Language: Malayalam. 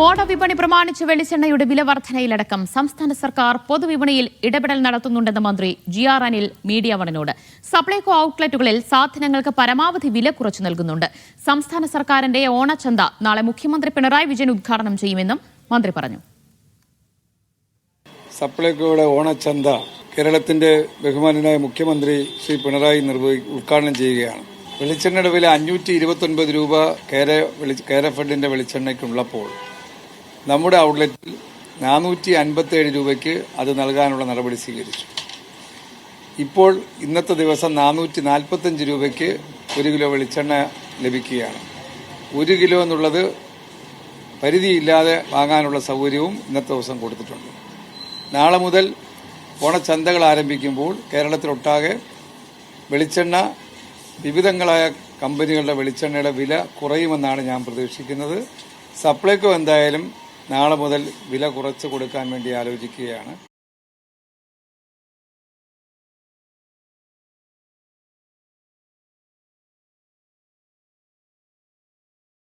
ഓണവിപണി പ്രമാണിച്ച് വെളിച്ചെണ്ണയുടെ വില വർധനയിലടക്കം സംസ്ഥാന സർക്കാർ പൊതുവിപണിയിൽ ഇടപെടൽ നടത്തുന്നുണ്ടെന്ന് മന്ത്രി GR അനിൽ മീഡിയ വണിനോട്. സപ്ലൈകോ ഔട്ട്ലെറ്റുകളിൽ സാധനങ്ങൾക്ക് പരമാവധി വില കുറച്ചു നൽകുന്നുണ്ട്. സംസ്ഥാന സർക്കാരിന്റെ ഓണച്ചന്ത നാളെ മുഖ്യമന്ത്രി പിണറായി വിജയൻ ഉദ്ഘാടനം ചെയ്യുമെന്നും മന്ത്രി പറഞ്ഞു. സപ്ലൈകോയുടെ ഓണച്ചന്ത കേരളത്തിന്റെ ബഹുമാനനായ മുഖ്യമന്ത്രി ശ്രീ പിണറായി ഉദ്ഘാടനം ചെയ്യുകയാണ്. വെളിച്ചെണ്ണയുടെ വില 529 രൂപ കേരഫെഡിന്റെ വെളിച്ചെണ്ണയ്ക്കുള്ളപ്പോൾ നമ്മുടെ ഔട്ട്ലെറ്റിൽ 457 രൂപയ്ക്ക് അത് നൽകാനുള്ള നടപടി സ്വീകരിച്ചു. ഇപ്പോൾ ഇന്നത്തെ ദിവസം 445 രൂപയ്ക്ക് 1 കിലോ വെളിച്ചെണ്ണ ലഭിക്കുകയാണ്. 1 കിലോ എന്നുള്ളത് പരിധിയില്ലാതെ വാങ്ങാനുള്ള സൗകര്യവും ഇന്നത്തെ ദിവസം കൊടുത്തിട്ടുണ്ട്. നാളെ മുതൽ ഓണച്ചന്തകൾ ആരംഭിക്കുമ്പോൾ കേരളത്തിലൊട്ടാകെ വെളിച്ചെണ്ണ വിവിധങ്ങളായ കമ്പനികളുടെ വെളിച്ചെണ്ണയുടെ വില കുറയുമെന്നാണ് ഞാൻ പ്രതീക്ഷിക്കുന്നത്. സപ്ലൈകോ എന്തായാലും നാളെ മുതൽ വില കുറച്ച് കൊടുക്കാൻ വേണ്ടി ആലോചിക്കുകയാണ്.